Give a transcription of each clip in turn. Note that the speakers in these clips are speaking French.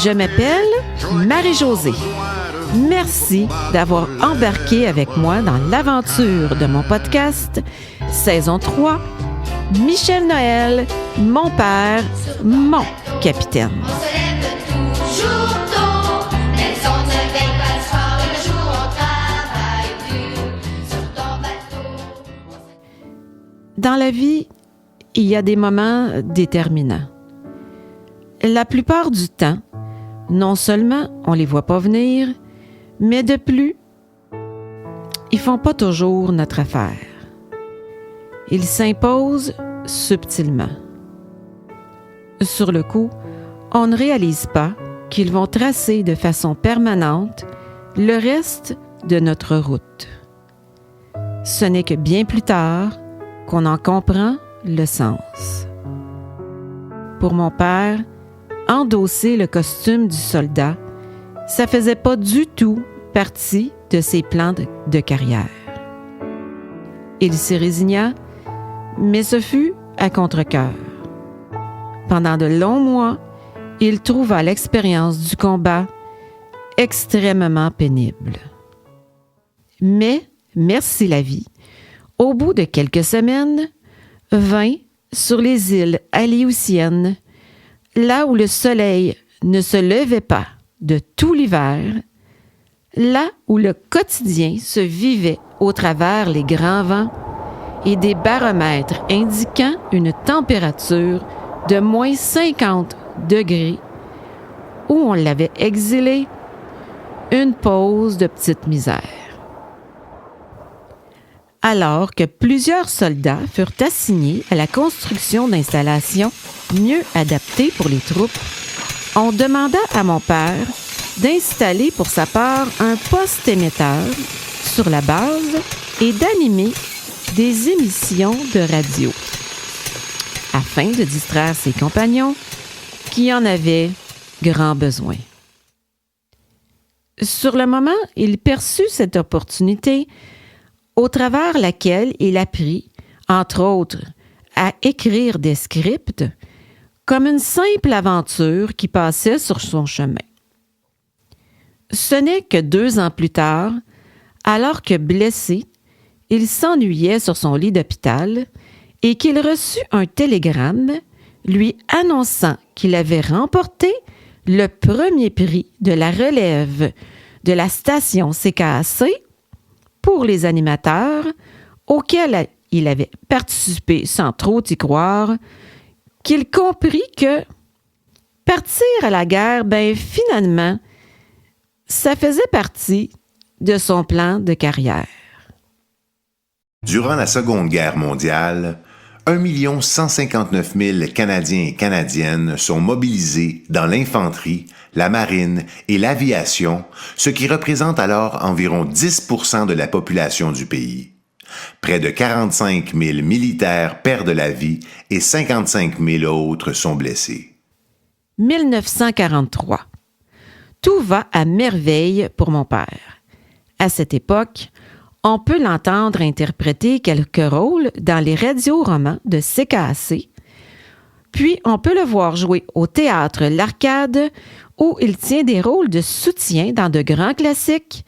Je m'appelle Marie-Josée. Merci d'avoir embarqué avec moi dans l'aventure de mon podcast, saison 3, Michel Noël, mon père, mon capitaine. Dans la vie, il y a des moments déterminants. La plupart du temps, non seulement on les voit pas venir, mais de plus, ils font pas toujours notre affaire. Ils s'imposent subtilement. Sur le coup, on ne réalise pas qu'ils vont tracer de façon permanente le reste de notre route. Ce n'est que bien plus tard qu'on en comprend le sens. Pour mon père, endosser le costume du soldat, ça faisait pas du tout partie de ses plans de carrière. Il s'y résigna, mais ce fut à contre-cœur. Pendant de longs mois, il trouva l'expérience du combat extrêmement pénible. Mais, merci la vie, au bout de quelques semaines, vint sur les îles Aléoutiennes, là où le soleil ne se levait pas de tout l'hiver, là où le quotidien se vivait au travers les grands vents et des baromètres indiquant une température de moins 50 degrés, où on l'avait exilé, une pause de petite misère. Alors que plusieurs soldats furent assignés à la construction d'installations mieux adaptées pour les troupes, on demanda à mon père d'installer pour sa part un poste émetteur sur la base et d'animer des émissions de radio, afin de distraire ses compagnons qui en avaient grand besoin. Sur le moment, il perçut cette opportunité au travers laquelle il apprit, entre autres, à écrire des scripts comme une simple aventure qui passait sur son chemin. Ce n'est que 2 ans plus tard, alors que blessé, il s'ennuyait sur son lit d'hôpital et qu'il reçut un télégramme lui annonçant qu'il avait remporté le premier prix de la relève de la station CKAC pour les animateurs auquel il avait participé sans trop y croire, qu'il comprit que partir à la guerre, finalement, ça faisait partie de son plan de carrière. Durant la Seconde Guerre mondiale, 1 159 000 Canadiens et Canadiennes sont mobilisés dans l'infanterie, la marine et l'aviation, ce qui représente alors environ 10% de la population du pays. Près de 45 000 militaires perdent la vie et 55 000 autres sont blessés. 1943. Tout va à merveille pour mon père. À cette époque, on peut l'entendre interpréter quelques rôles dans les radioromans de CKAC, puis on peut le voir jouer au théâtre L'Arcade, où il tient des rôles de soutien dans de grands classiques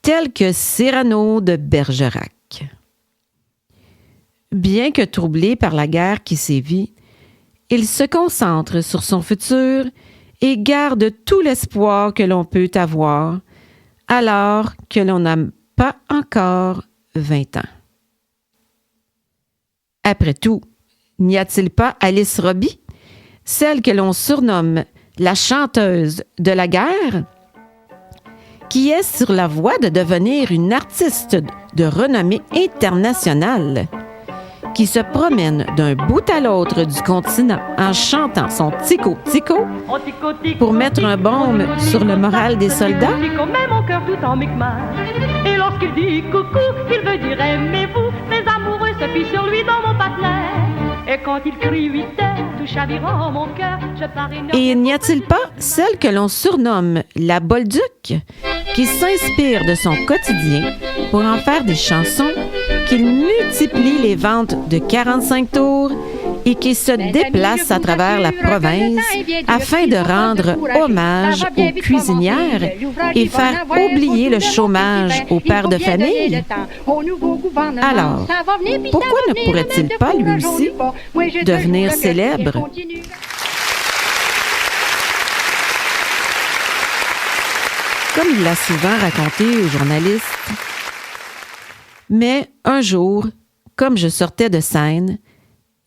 tels que Cyrano de Bergerac. Bien que troublé par la guerre qui sévit, il se concentre sur son futur et garde tout l'espoir que l'on peut avoir alors que l'on n'a pas encore 20 ans. Après tout, n'y a-t-il pas Alice Robbie, celle que l'on surnomme la chanteuse de la guerre, qui est sur la voie de devenir une artiste de renommée internationale, qui se promène d'un bout à l'autre du continent en chantant son tico-tico pour mettre un baume sur le moral des soldats? Et lorsqu'il dit coucou, il veut dire aimez-vous. Les amoureux se fient sur lui dans mon patelin. Et quand il crie 8 heures, tout chavirant mon cœur, je parie... Et n'y a-t-il pas celle que l'on surnomme la Bolduc, qui s'inspire de son quotidien pour en faire des chansons, qu'il multiplie les ventes de 45 tours et qui se déplace à travers la province afin de rendre hommage aux cuisinières et faire oublier le chômage aux pères de famille. Alors, pourquoi ne pourrait-il pas, lui aussi, devenir célèbre? Comme il l'a souvent raconté aux journalistes. Mais un jour, comme je sortais de scène,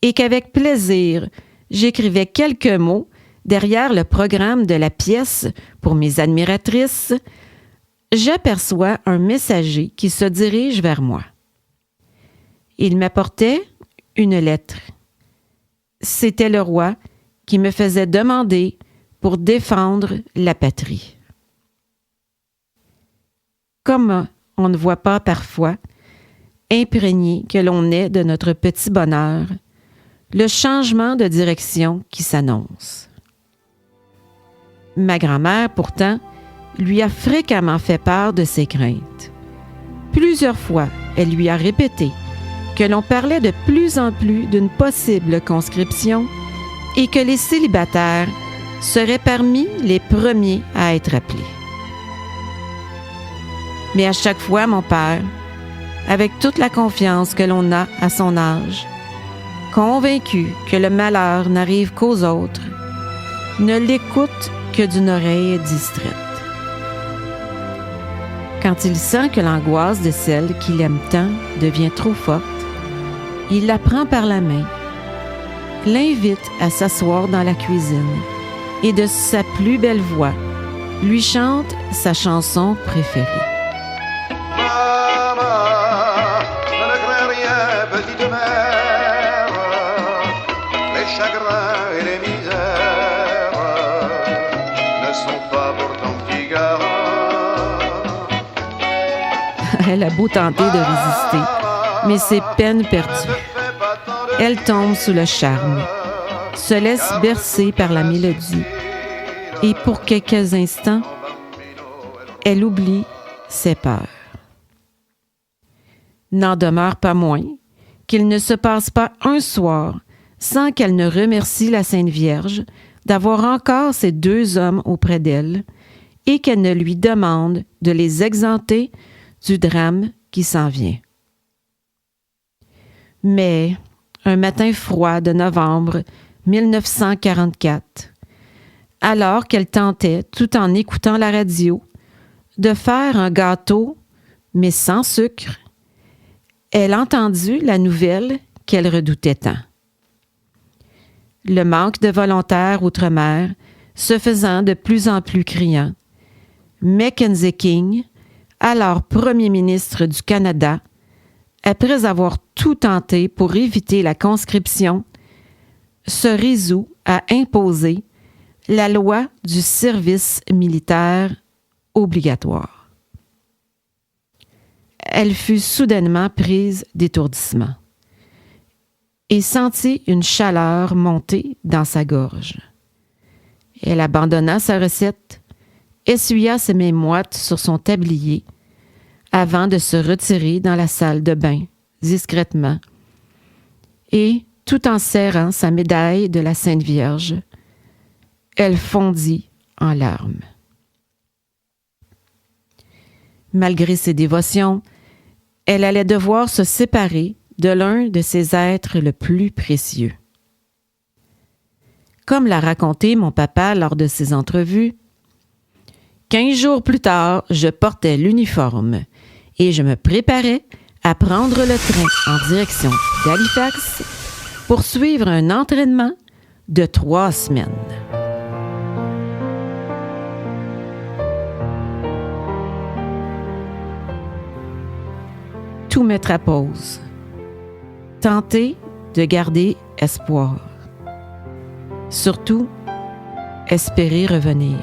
et qu'avec plaisir, j'écrivais quelques mots derrière le programme de la pièce pour mes admiratrices, j'aperçois un messager qui se dirige vers moi. Il m'apportait une lettre. C'était le roi qui me faisait demander pour défendre la patrie. Comme on ne voit pas parfois, imprégné que l'on est de notre petit bonheur, le changement de direction qui s'annonce. Ma grand-mère, pourtant, lui a fréquemment fait part de ses craintes. Plusieurs fois, elle lui a répété que l'on parlait de plus en plus d'une possible conscription et que les célibataires seraient parmi les premiers à être appelés. Mais à chaque fois, mon père, avec toute la confiance que l'on a à son âge, convaincu que le malheur n'arrive qu'aux autres, ne l'écoute que d'une oreille distraite. Quand il sent que l'angoisse de celle qu'il aime tant devient trop forte, il la prend par la main, l'invite à s'asseoir dans la cuisine et de sa plus belle voix, lui chante sa chanson préférée. Elle a beau tenter de résister, mais c'est peine perdue. Elle tombe sous le charme, se laisse bercer par la mélodie, et pour quelques instants, elle oublie ses peurs. N'en demeure pas moins qu'il ne se passe pas un soir sans qu'elle ne remercie la Sainte Vierge d'avoir encore ces deux hommes auprès d'elle et qu'elle ne lui demande de les exempter du drame qui s'en vient. Mais, un matin froid de novembre 1944, alors qu'elle tentait, tout en écoutant la radio, de faire un gâteau, mais sans sucre, elle entendit la nouvelle qu'elle redoutait tant. Le manque de volontaires outre-mer se faisant de plus en plus criant, Mackenzie King, alors premier ministre du Canada, après avoir tout tenté pour éviter la conscription, se résout à imposer la loi du service militaire obligatoire. Elle fut soudainement prise d'étourdissement et sentit une chaleur monter dans sa gorge. Elle abandonna sa recette, essuya ses mains moites sur son tablier avant de se retirer dans la salle de bain, discrètement, et, tout en serrant sa médaille de la Sainte Vierge, elle fondit en larmes. Malgré ses dévotions, elle allait devoir se séparer de l'un de ses êtres le plus précieux. Comme l'a raconté mon papa lors de ses entrevues, 15 jours plus tard, je portais l'uniforme et je me préparais à prendre le train en direction d'Halifax pour suivre un entraînement de 3 semaines. Tout mettre à pause. Tenter de garder espoir. Surtout, espérer revenir.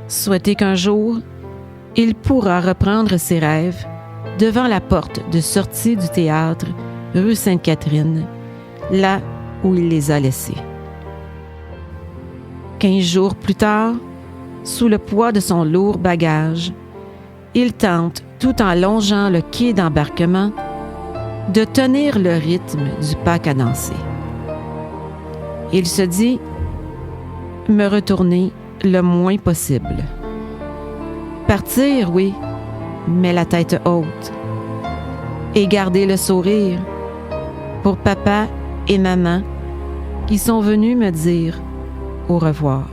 Souhaiter qu'un jour, il pourra reprendre ses rêves devant la porte de sortie du théâtre rue Sainte-Catherine, là où il les a laissés. 15 jours plus tard, sous le poids de son lourd bagage, il tente, tout en longeant le quai d'embarquement, de tenir le rythme du pas cadencé. Il se dit me retourner le moins possible. Partir, oui, mais la tête haute. Et garder le sourire pour papa et maman qui sont venus me dire au revoir.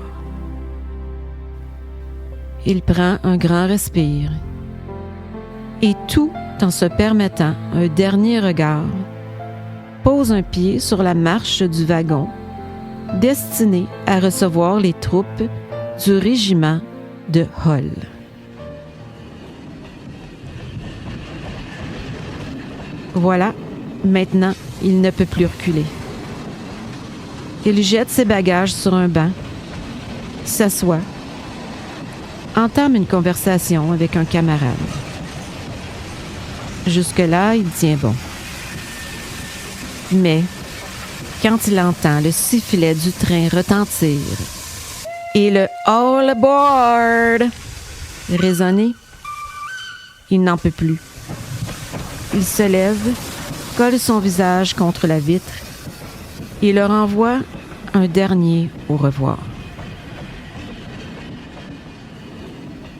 Il prend un grand respire et tout en se permettant un dernier regard, pose un pied sur la marche du wagon destiné à recevoir les troupes du régiment de Hull. Voilà, maintenant, il ne peut plus reculer. Il jette ses bagages sur un banc, s'assoit, entame une conversation avec un camarade. Jusque-là, il tient bon. Mais, quand il entend le sifflet du train retentir et le « All aboard » résonner, il n'en peut plus. Il se lève, colle son visage contre la vitre et leur envoie un dernier au revoir.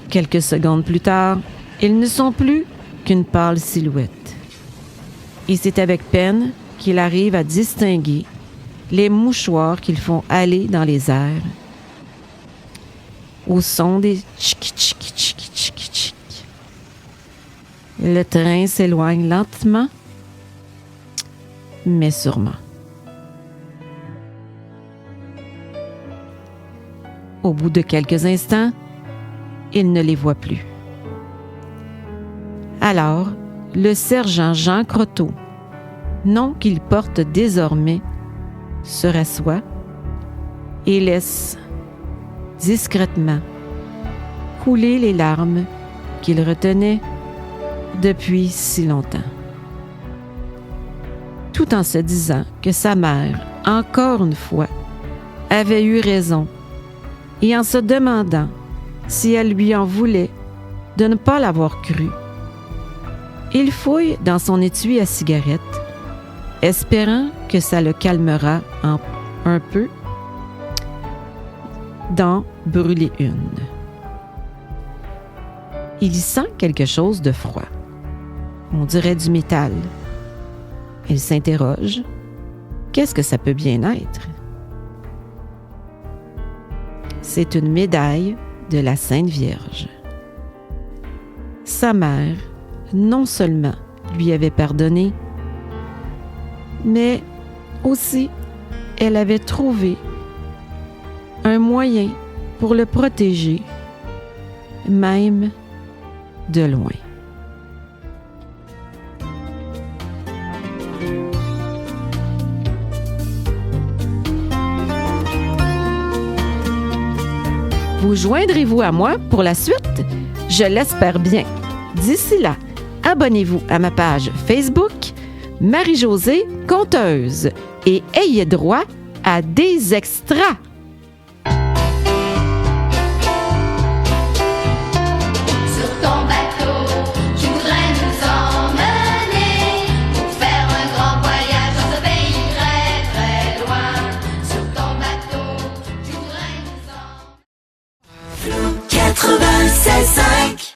Quelques secondes plus tard, ils ne sont plus qu'une pâle silhouette. Et c'est avec peine qu'il arrive à distinguer les mouchoirs qu'ils font aller dans les airs au son des tchic-tchic-tchic-tchic-tchic. Le train s'éloigne lentement, mais sûrement. Au bout de quelques instants, il ne les voit plus. Alors, le sergent Jean Croteau, nom qu'il porte désormais, se rassoit et laisse discrètement couler les larmes qu'il retenait depuis si longtemps. Tout en se disant que sa mère, encore une fois, avait eu raison et en se demandant si elle lui en voulait de ne pas l'avoir cru. Il fouille dans son étui à cigarette, espérant que ça le calmera un peu d'en brûler une. Il y sent quelque chose de froid. On dirait du métal. Il s'interroge. Qu'est-ce que ça peut bien être? C'est une médaille de la Sainte Vierge. Sa mère, non seulement lui avait pardonné, mais aussi elle avait trouvé un moyen pour le protéger, même de loin. Vous joindrez-vous à moi pour la suite? Je l'espère bien. D'ici là, abonnez-vous à ma page Facebook Marie-Josée Conteuse et ayez droit à des extras. Sur ton bateau, tu voudrais nous emmener pour faire un grand voyage dans ce pays très très loin. Sur ton bateau, tu voudrais nous emmener. 96.5